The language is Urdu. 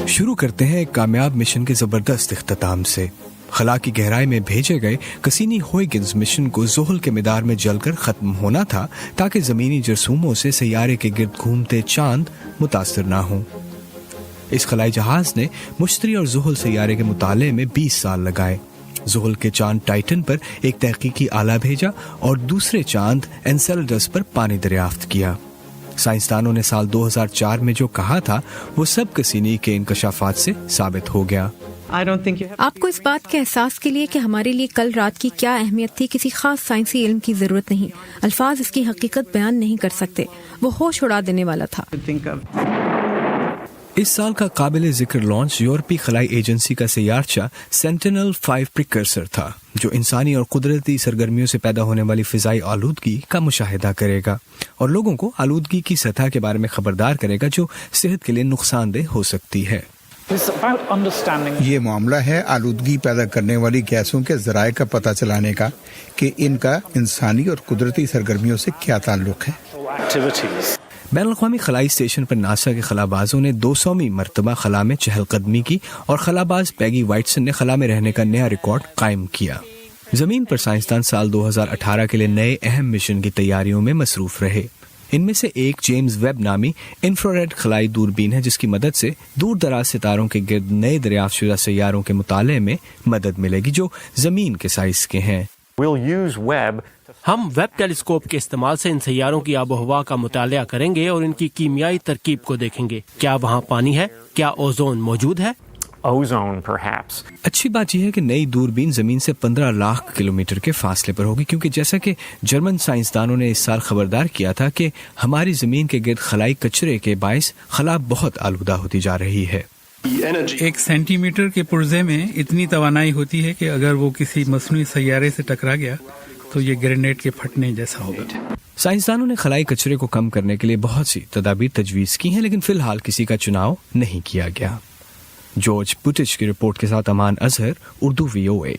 شروع کرتے ہیں ایک کامیاب مشن کے زبردست اختتام سے۔ خلا کی گہرائی میں بھیجے گئے کسینی ہوئیگنز مشن کو زحل کے مدار میں جل کر ختم ہونا تھا تاکہ زمینی جرثوموں سے سیارے کے گرد گھومتے چاند متاثر نہ ہوں۔ اس خلائی جہاز نے مشتری اور زحل سیارے کے مطالعے میں 20 سال لگائے۔ زحل کے چاند ٹائٹن پر ایک تحقیقی آلہ بھیجا اور دوسرے چاند انسیلڈس پر پانی دریافت کیا۔ سائنسدانوں نے سال 2004 میں جو کہا تھا وہ سب کسینی کے انکشافات سے ثابت ہو گیا۔ آپ کو اس بات کے احساس کے لیے کہ ہمارے لیے کل رات کی کیا اہمیت تھی کسی خاص سائنسی علم کی ضرورت نہیں۔ الفاظ اس کی حقیقت بیان نہیں کر سکتے۔ وہ ہوش اڑا دینے والا تھا۔ اس سال کا قابل ذکر لانچ یورپی خلائی ایجنسی کا سیارچہ سینٹینل 5 پریکرسر تھا، جو انسانی اور قدرتی سرگرمیوں سے پیدا ہونے والی فضائی آلودگی کا مشاہدہ کرے گا اور لوگوں کو آلودگی کی سطح کے بارے میں خبردار کرے گا جو صحت کے لیے نقصان دہ ہو سکتی ہے۔ یہ معاملہ ہے آلودگی پیدا کرنے والی گیسوں کے ذرائع کا پتہ چلانے کا کہ ان کا انسانی اور قدرتی سرگرمیوں سے کیا تعلق ہے۔ بین الاقوامی خلائی اسٹیشن پر ناسا کے خلابازوں نے 200ویں مرتبہ خلا میں چہل قدمی کی اور خلاباز پیگی وائٹسن نے خلا میں رہنے کا نیا ریکارڈ قائم کیا۔ زمین پر سائنسدان سال 2018 کے لیے نئے اہم مشن کی تیاریوں میں مصروف رہے۔ ان میں سے ایک جیمز ویب نامی انفراریڈ خلائی دوربین ہے جس کی مدد سے دور دراز ستاروں کے گرد نئے دریافت شدہ سیاروں کے مطالعے میں مدد ملے گی جو زمین کے سائز کے ہیں۔ ہم ویب ٹیلیسکوپ کے استعمال سے ان سیاروں کی آب و ہوا کا مطالعہ کریں گے اور ان کی کیمیائی ترکیب کو دیکھیں گے۔ کیا وہاں پانی ہے؟ کیا اوزون موجود ہے؟ اچھی بات یہ ہے کہ نئی دوربین زمین سے 15 لاکھ کلومیٹر کے فاصلے پر ہوگی، کیونکہ جیسا کہ جرمن سائنسدانوں نے اس سال خبردار کیا تھا کہ ہماری زمین کے گرد خلائی کچرے کے باعث خلا بہت آلودہ ہوتی جا رہی ہے۔ 1 سینٹی میٹر کے پرزے میں اتنی توانائی ہوتی ہے کہ اگر وہ کسی مصنوعی سیارے سے ٹکرا گیا تو یہ گرینیڈ کے پھٹنے جیسا ہوگا۔ سائنسدانوں نے خلائی کچرے کو کم کرنے کے لیے بہت سی تدابیر تجویز کی ہیں، لیکن فی الحال کسی کا چناؤ نہیں کیا گیا۔ جارج بوٹچ کی رپورٹ کے ساتھ امان اظہر، اردو VOA۔